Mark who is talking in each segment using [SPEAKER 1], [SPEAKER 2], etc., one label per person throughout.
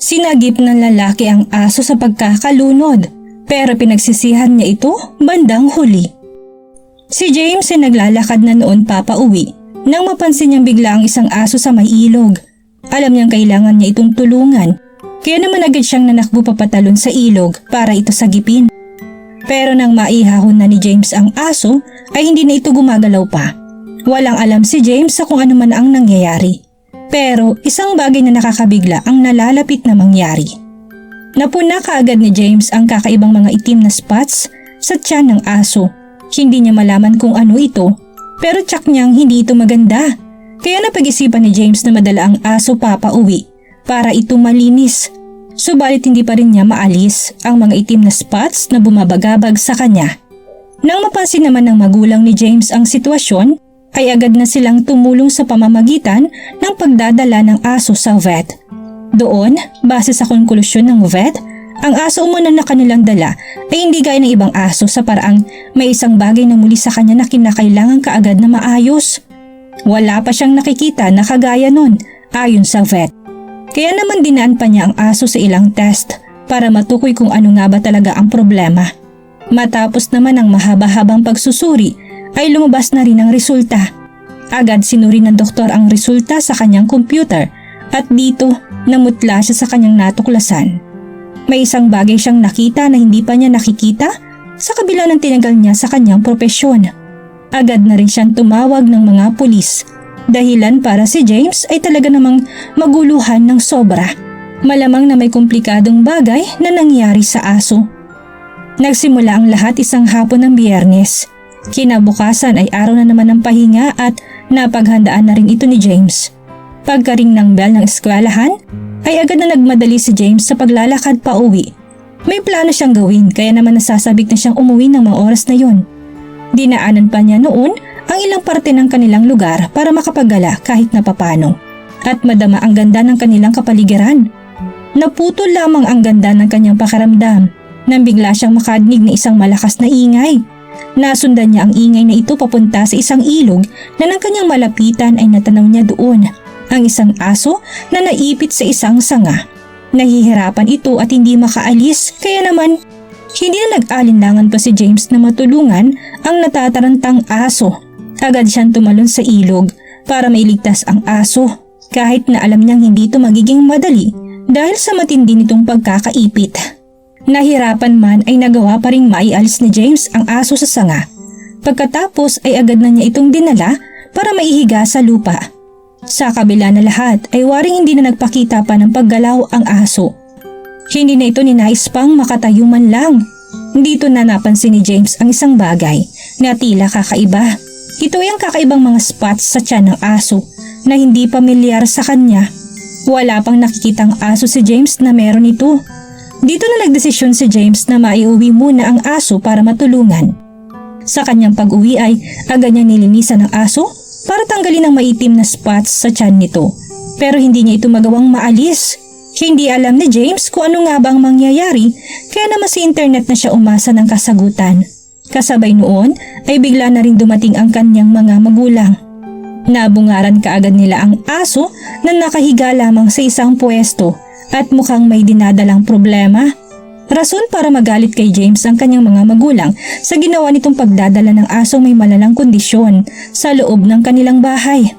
[SPEAKER 1] Sinagip ng lalaki ang aso sa pagkakalunod, pero pinagsisihan niya ito bandang huli. Si James ay naglalakad na noon papauwi nang mapansin niyang bigla ang isang aso sa may ilog. Alam niyang kailangan niya itong tulungan, kaya naman agad siyang nanakbo papatalon sa ilog para ito sagipin. Pero nang maihahon na ni James ang aso ay hindi na ito gumagalaw pa. Walang alam si James sa kung ano man ang nangyayari. Pero isang bagay na nakakabigla ang nalalapit na mangyari. Napuna kaagad ni James ang kakaibang mga itim na spots sa tiyan ng aso. Hindi niya malaman kung ano ito, pero tsak niyang hindi ito maganda. Kaya napag-isipan ni James na madala ang aso papauwi para ito malinis. Subalit hindi pa rin niya maalis ang mga itim na spots na bumabagabag sa kanya. Nang mapansin naman ng magulang ni James ang sitwasyon, ay agad na silang tumulong sa pamamagitan ng pagdadala ng aso sa vet. Doon, base sa konklusyon ng vet, ang aso umano na kanilang dala ay hindi gaya ng ibang aso sa paraang may isang bagay na muli sa kanya na kinakailangan kaagad na maayos. Wala pa siyang nakikita na kagaya nun ayon sa vet. Kaya naman dinaan pa niya ang aso sa ilang test para matukoy kung ano nga ba talaga ang problema. Matapos naman ang mahaba-habang pagsusuri ay lumabas na rin ang resulta. Agad sinuri ng doktor ang resulta sa kanyang computer at dito namutla siya sa kanyang natuklasan. May isang bagay siyang nakita na hindi pa niya nakikita sa kabila ng tinagal niya sa kanyang propesyon. Agad na rin siyang tumawag ng mga pulis. Dahilan para si James ay talaga namang maguluhan ng sobra. Malamang na may komplikadong bagay na nangyari sa aso. Nagsimula ang lahat isang hapon ng Biyernes. Kinabukasan ay araw na naman ng pahinga at napaghandaan na rin ito ni James. Pagkaring ng bell ng eskwelahan, ay agad na nagmadali si James sa paglalakad pa uwi. May plano siyang gawin kaya naman nasasabik na siyang umuwi ng mga oras na yon. Dinaanan pa niya noon ang ilang parte ng kanilang lugar para makapaggala kahit na papano at madama ang ganda ng kanilang kapaligiran. Naputol lamang ang ganda ng kanyang pakiramdam nang bigla siyang makadinig na isang malakas na ingay. Nasundan niya ang ingay na ito papunta sa isang ilog na nang kanyang malapitan ay natanaw niya doon ang isang aso na naipit sa isang sanga. Nahihirapan ito at hindi makaalis kaya naman hindi na nag-alinlangan pa si James na matulungan ang natatarantang aso. Agad siyang tumalon sa ilog para mailigtas ang aso kahit na alam niyang hindi ito magiging madali dahil sa matindi nitong pagkakaipit. Nahirapan man ay nagawa pa ring maialis ni James ang aso sa sanga. Pagkatapos ay agad na niya itong dinala para maihiga sa lupa. Sa kabila na lahat ay waring hindi na nagpakita pa ng paggalaw ang aso. Hindi na ito ninais pang makatayo man lang. Dito na napansin ni James ang isang bagay na tila kakaiba. Ito ay ang kakaibang mga spots sa tiyan ng aso na hindi pamilyar sa kanya. Wala pang nakikitang aso si James na meron ito. Dito na nagdesisyon si James na maiuwi muna ang aso para matulungan. Sa kanyang pag-uwi ay agad niya nilinisan ang aso para tanggalin ang maitim na spots sa tiyan nito. Pero hindi niya ito magawang maalis. Hindi alam ni James kung ano nga bang mangyayari kaya naman sa internet na siya umasa ng kasagutan. Kasabay noon ay bigla na rin dumating ang kanyang mga magulang. Nabungaran kaagad nila ang aso na nakahiga lamang sa isang pwesto at mukhang may dinadalang problema. Rason para magalit kay James ang kanyang mga magulang sa ginawa nitong pagdadala ng asong may malalang kondisyon sa loob ng kanilang bahay.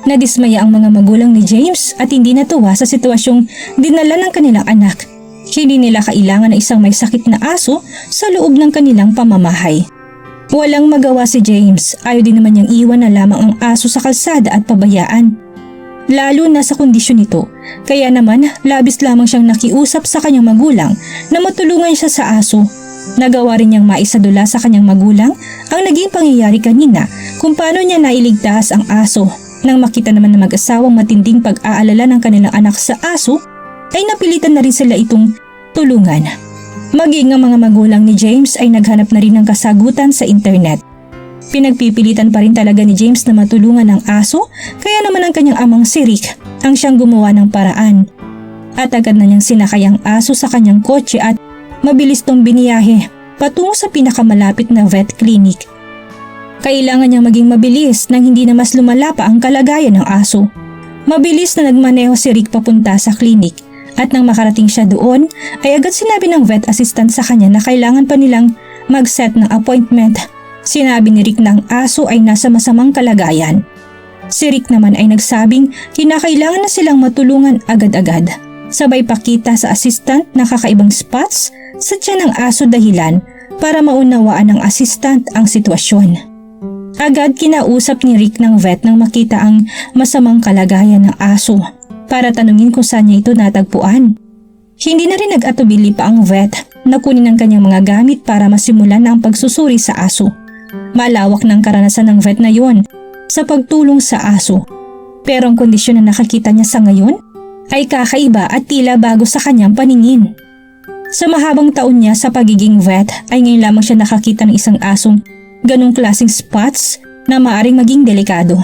[SPEAKER 1] Nadismaya ang mga magulang ni James at hindi natuwa sa sitwasyong dinala ng kanilang anak. Hindi nila kailangan ng isang may sakit na aso sa loob ng kanilang pamamahay. Walang magawa si James, ayaw din naman niyang iwan na lamang ang aso sa kalsada at pabayaan. Lalo na sa kondisyon nito, kaya naman labis lamang siyang nakiusap sa kanyang magulang na matulungan siya sa aso. Nagawa rin niyang maisadula sa kanyang magulang ang naging pangyayari kanina kung paano niya nailigtas ang aso. Nang makita naman ng mag-asawang matinding pag-aalala ng kanilang anak sa aso, ay napilitan na rin sila itong tulungan. Maging ang mga magulang ni James ay naghanap na rin ng kasagutan sa internet. Pinagpipilitan pa rin talaga ni James na matulungan ang aso kaya naman ang kanyang amang si Rick ang siyang gumawa ng paraan. At agad na niyang sinakay ang aso sa kanyang kotse at mabilis tong biniyahe patungo sa pinakamalapit na vet clinic. Kailangan niyang maging mabilis nang hindi na mas lumala pa ang kalagayan ng aso. Mabilis na nagmaneho si Rick papunta sa klinik At nang makarating siya doon, ay agad sinabi ng vet assistant sa kanya na kailangan pa nilang mag-set ng appointment. Sinabi ni Rick na ang aso ay nasa masamang kalagayan. Si Rick naman ay nagsabing kinakailangan na silang matulungan agad-agad. Sabay pakita sa assistant na kakaibang spots sa tiyan ng aso dahilan para maunawaan ng assistant ang sitwasyon. Agad kinausap ni Rick ng vet nang makita ang masamang kalagayan ng aso para tanungin kung saan niya ito natagpuan. Hindi na rin nag-atubili pa ang vet na kunin ang kanyang mga gamit para masimulan na ang pagsusuri sa aso. Malawak ng karanasan ng vet na yon sa pagtulong sa aso. Pero ang kondisyon na nakakita niya sa ngayon ay kakaiba at tila bago sa kanyang paningin. Sa mahabang taon niya sa pagiging vet ay ngayon lamang siya nakakita ng isang asong ganong klaseng spots na maaring maging delikado.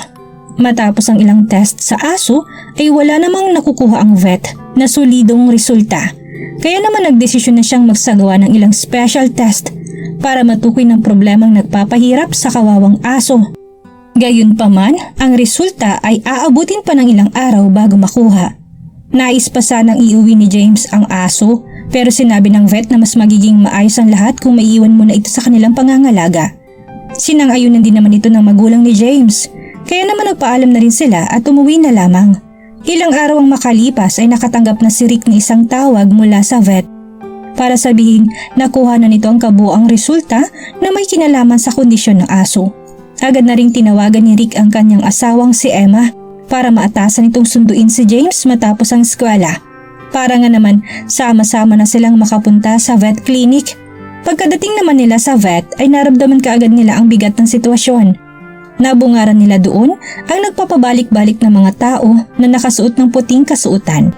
[SPEAKER 1] Matapos ang ilang test sa aso ay wala namang nakukuha ang vet na solidong resulta. Kaya naman nagdesisyon na siyang magsagawa ng ilang special test para matukoy ng problemang nagpapahirap sa kawawang aso. Gayunpaman, ang resulta ay aabutin pa ng ilang araw bago makuha. Nais pa sanang iuwi ni James ang aso pero sinabi ng vet na mas magiging maayos ang lahat kung maiiwan muna ito sa kanilang pangangalaga. Sinang-ayunan din naman ito ng magulang ni James kaya naman nagpaalam na rin sila at umuwi na lamang. Ilang araw ang makalipas ay nakatanggap na si Rick ng isang tawag mula sa vet para sabihin nakuha na nito ang kabuoang resulta na may kinalaman sa kondisyon ng aso. Agad na ring tinawagan ni Rick ang kanyang asawang si Emma para maatasan itong sunduin si James matapos ang eskwela. Para nga naman sama-sama na silang makapunta sa vet clinic. Pagkadating naman nila sa vet ay naramdaman kaagad nila ang bigat ng sitwasyon. Nabungaran nila doon ang nagpapabalik-balik na mga tao na nakasuot ng puting kasuotan.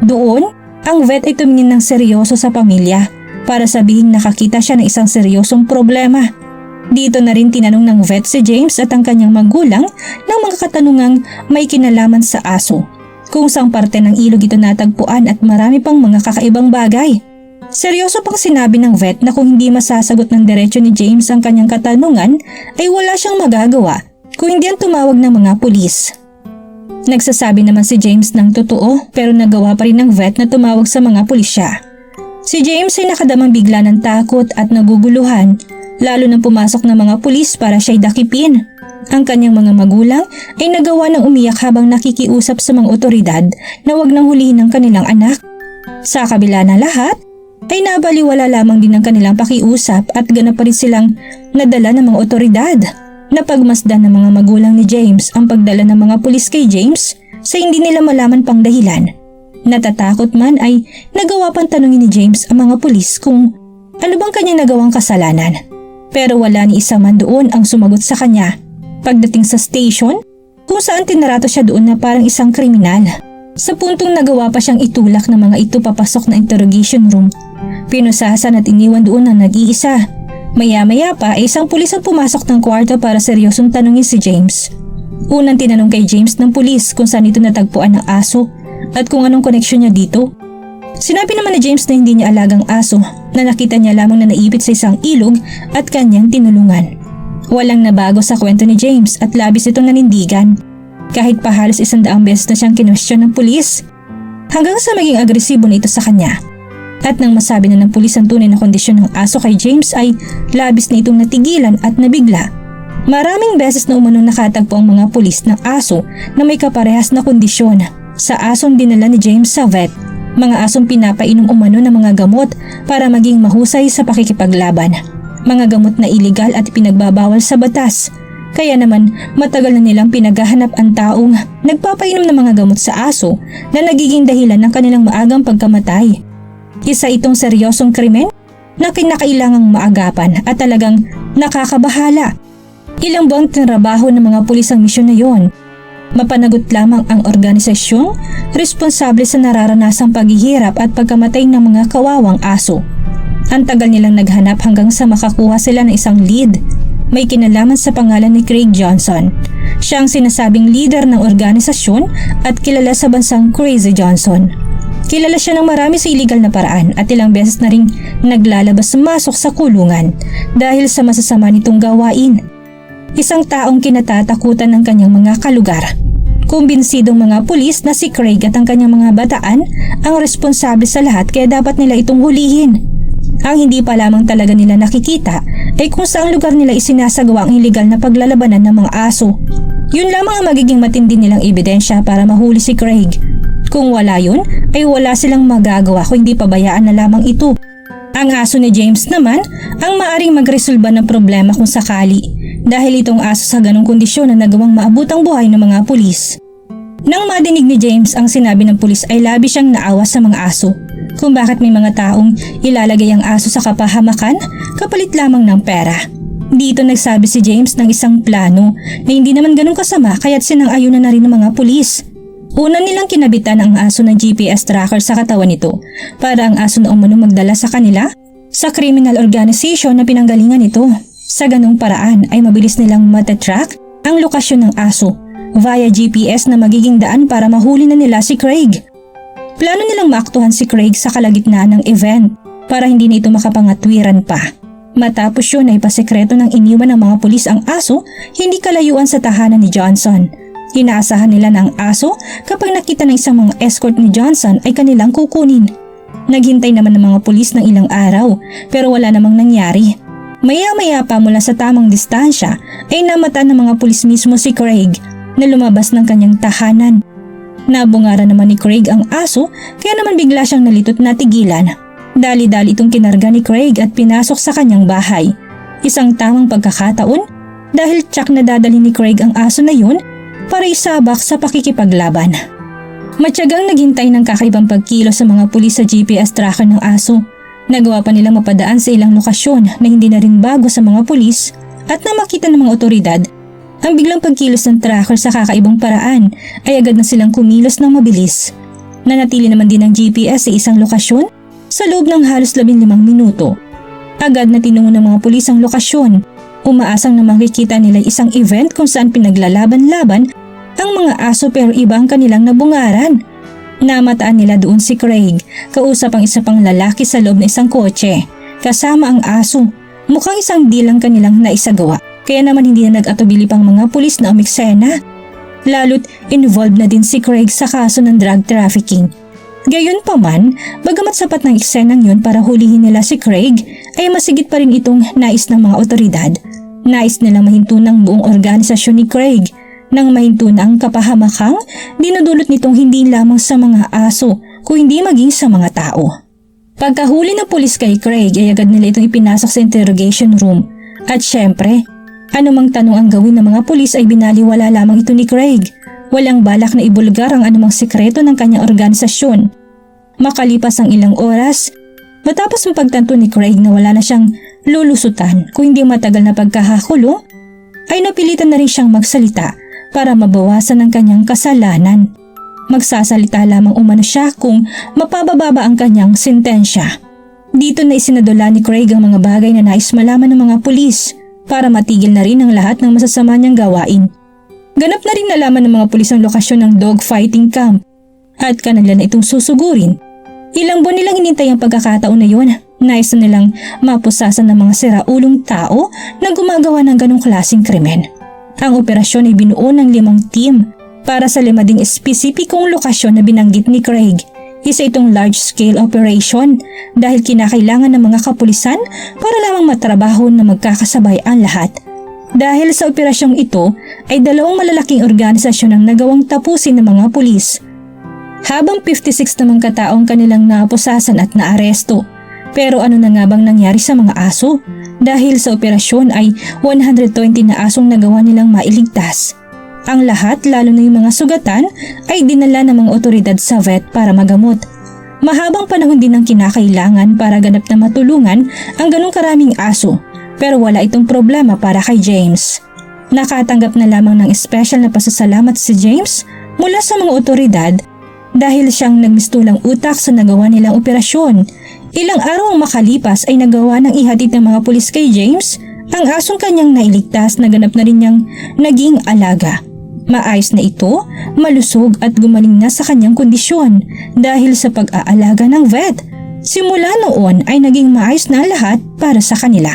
[SPEAKER 1] Doon, ang vet ay tumingin ng seryoso sa pamilya para sabihin nakakita siya ng isang seryosong problema. Dito na rin tinanong ng vet si James at ang kanyang magulang ng mga katanungang may kinalaman sa aso. Kung saang parte ng ilog ito natagpuan at marami pang mga kakaibang bagay. Seryoso pang sinabi ng vet na kung hindi masasagot ng diretsyo ni James ang kanyang katanungan ay wala siyang magagawa kung hindi ang tumawag ng mga pulis. Nagsasabi naman si James ng totoo pero nagawa pa rin ng vet na tumawag sa mga pulisya. Si James ay nakadamang bigla ng takot at naguguluhan lalo nang pumasok ng mga pulis para siya'y dakipin. Ang kanyang mga magulang ay nagawa ng umiyak habang nakikiusap sa mga otoridad na wag nang hulihin ang kanilang anak. Sa kabila ng lahat, ay nabaliwala lamang din ang kanilang pakiusap at ganap pa rin silang nadala ng mga otoridad. Napagmasdan ng mga magulang ni James ang pagdala ng mga pulis kay James sa hindi nila malaman pang dahilan. Natatakot man ay nagawa pang tanungin ni James ang mga pulis kung ano bang kanyang nagawang kasalanan. Pero wala ni isa man doon ang sumagot sa kanya. Pagdating sa station, kung saan tinarato siya doon na parang isang kriminal. Sa puntong nagawa pa siyang itulak ng mga ito papasok na interrogation room. Pinusasan at iniwan doon ang nag-iisa. Maya-maya pa ay isang pulis ang pumasok ng kwarto para seryosong tanungin si James. Unang tinanong kay James ng pulis kung saan ito natagpuan ng aso at kung anong koneksyon niya dito. Sinabi naman ni James na hindi niya alagang aso na nakita niya lamang na naipit sa isang ilog at kanyang tinulungan. Walang nabago sa kwento ni James at labis itong nanindigan. Kahit pa halos 100 beses na siyang kinwestiyon ng pulis. Hanggang sa maging agresibo na ito sa kanya. At nang masabi na ng pulis ang tunay na kondisyon ng aso kay James ay labis na itong natigilan at nabigla. Maraming beses na umanong nakatagpo ang mga pulis ng aso na may kaparehas na kondisyon sa asong dinala ni James sa vet. Mga asong pinapainom umano ng mga gamot para maging mahusay sa pakikipaglaban. Mga gamot na iligal at pinagbabawal sa batas. Kaya naman matagal na nilang pinaghahanap ang taong nagpapainom ng mga gamot sa aso na nagiging dahilan ng kanilang maagang pagkamatay. Isa itong seryosong krimen na kinakailangang maagapan at talagang nakakabahala. Ilang buwang tinrabaho ng mga pulis ang misyon na yon. Mapanagot lamang ang organisasyong responsable sa nararanasang paghihirap at pagkamatay ng mga kawawang aso. Ang tagal nilang naghanap hanggang sa makakuha sila ng isang lead. May kinalaman sa pangalan ni Craig Johnson. Siya ang sinasabing leader ng organisasyon at kilala sa bansang Crazy Johnson. Kilala siya ng marami sa iligal na paraan at ilang beses na ring naglalabas-masok sa kulungan dahil sa masasama nitong gawain. Isang taong kinatatakutan ng kanyang mga kalugar. Kumbinsidong mga pulis na si Craig at ang kanyang mga bataan ang responsable sa lahat kaya dapat nila itong hulihin. Ang hindi pa lamang talaga nila nakikita ay kung saang lugar nila isinasagawa ang iligal na paglalabanan ng mga aso. Yun lamang ang magiging matindi nilang ebidensya para mahuli si Craig. Kung wala yun, ay wala silang magagawa kung hindi pabayaan na lamang ito. Ang aso ni James naman ang maaring magresolba ng problema kung sakali dahil itong aso sa ganong kondisyon na nagawang maabot ang buhay ng mga pulis. Nang madinig ni James ang sinabi ng pulis ay labi siyang naawa sa mga aso kung bakit may mga taong ilalagay ang aso sa kapahamakan kapalit lamang ng pera. Dito nagsabi si James ng isang plano na hindi naman ganun kasama kaya't sinang-ayunan na rin ng mga pulis. Una nilang kinabitan ang aso ng GPS tracker sa katawan nito para ang aso na umanong magdala sa kanila sa criminal organization na pinanggalingan nito. Sa ganung paraan ay mabilis nilang matatrack ang lokasyon ng aso via GPS na magiging daan para mahuli na nila si Craig. Plano nilang maaktuhan si Craig sa kalagitnaan ng event para hindi na ito makapangatwiran pa. Matapos yun ay pasekreto ng iniwan ng mga pulis ang aso hindi kalayuan sa tahanan ni Johnson. Inaasahan nila na ang aso kapag nakita ng isang mga escort ni Johnson ay kanilang kukunin. Naghintay naman ng mga pulis ng ilang araw pero wala namang nangyari. Maya-maya pa mula sa tamang distansya ay namata ng mga pulis mismo si Craig na lumabas ng kanyang tahanan. Nabungara naman ni Craig ang aso kaya naman bigla siyang nalitot na tigilan. Dali-dali itong kinarga ni Craig at pinasok sa kanyang bahay. Isang tamang pagkakataon dahil tsak na dadalhin ni Craig ang aso na yun para isabak sa pakikipaglaban. Matyagang naghintay ng kakaibang pagkilos sa mga pulis sa GPS tracker ng aso. Nagawa pa nilang mapadaan sa ilang lokasyon na hindi na rin bago sa mga pulis at na makita ng mga otoridad. Ang biglang pagkilos ng tracker sa kakaibang paraan ay agad na silang kumilos ng mabilis. Nanatili naman din ang GPS sa isang lokasyon sa loob ng halos 15 minuto. Agad na tinungo ng mga pulis ang lokasyon. Umaasang na makikita nila isang event kung saan pinaglalaban-laban ang mga aso pero iba ang kanilang nabungaran. Namataan nila doon si Craig, kausap ang isa pang lalaki sa loob ng isang kotse, kasama ang aso. Mukhang isang dilang kanilang naisagawa, kaya naman hindi na nag-atubili pang mga pulis na umiksena. Lalo't involved na din si Craig sa kaso ng drug trafficking. Gayunpaman, bagamat sapat ng eksenang yun para hulihin nila si Craig, ay masigit pa rin itong nais ng mga otoridad. Nais nilang mahinto ng buong organisasyon ni Craig. Nang mahinto na ang kapahamakang, dinudulot nitong hindi lamang sa mga aso, kung hindi maging sa mga tao. Pagkahuli ng pulis kay Craig ay agad nila itong ipinasok sa interrogation room. At syempre, anumang tanong ang gawin ng mga pulis ay binaliwala lamang ito ni Craig. Walang balak na ibulgar ang anumang sikreto ng kanyang organisasyon. Makalipas ang ilang oras, matapos mapagtanto ni Craig na wala na siyang lulusutan kung hindi matagal na pagkakakulong, ay napilitan na rin siyang magsalita para mabawasan ang kanyang kasalanan. Magsasalita lamang umano siya kung mapababa ang kanyang sentensya. Dito na isinadula ni Craig ang mga bagay na nais malaman ng mga pulis para matigil na rin ang lahat ng masasama niyang gawain. Ganap na rin nalaman ng mga pulis ang lokasyon ng dogfighting camp at kanila na itong susugurin. Ilang buwan nilang hinintay ang pagkakataon na yun. Nais na nilang mapusasan ng mga siraulong tao na gumagawa ng ganong klaseng krimen. Ang operasyon ay binuo ng 5 team para sa 5 ding espesipikong lokasyon na binanggit ni Craig. Isa itong large-scale operation dahil kinakailangan ng mga kapulisan para lamang matrabaho na magkakasabay ang lahat. Dahil sa operasyong ito ay 2 malalaking organisasyon ang nagawang tapusin ng mga pulis. Habang 56 namang kataong kanilang napusasan at naaresto. Pero ano na nga bang nangyari sa mga aso? Dahil sa operasyon ay 120 na asong nagawa nilang mailigtas. Ang lahat, lalo na yung mga sugatan, ay dinala ng mga otoridad sa vet para magamot. Mahabang panahon din ang kinakailangan para ganap na matulungan ang ganong karaming aso, pero wala itong problema para kay James. Nakatanggap na lamang ng special na pasasalamat si James mula sa mga otoridad dahil siyang nagmistulang utak sa nagawa nilang operasyon. Ilang araw ang makalipas ay nagawa ng ihatid ng mga pulis kay James ang asong kanyang nailigtas na ganap na rin niyang naging alaga. Maayos na ito, malusog at gumaling na sa kanyang kondisyon dahil sa pag-aalaga ng vet. Simula noon ay naging maayos na lahat para sa kanila.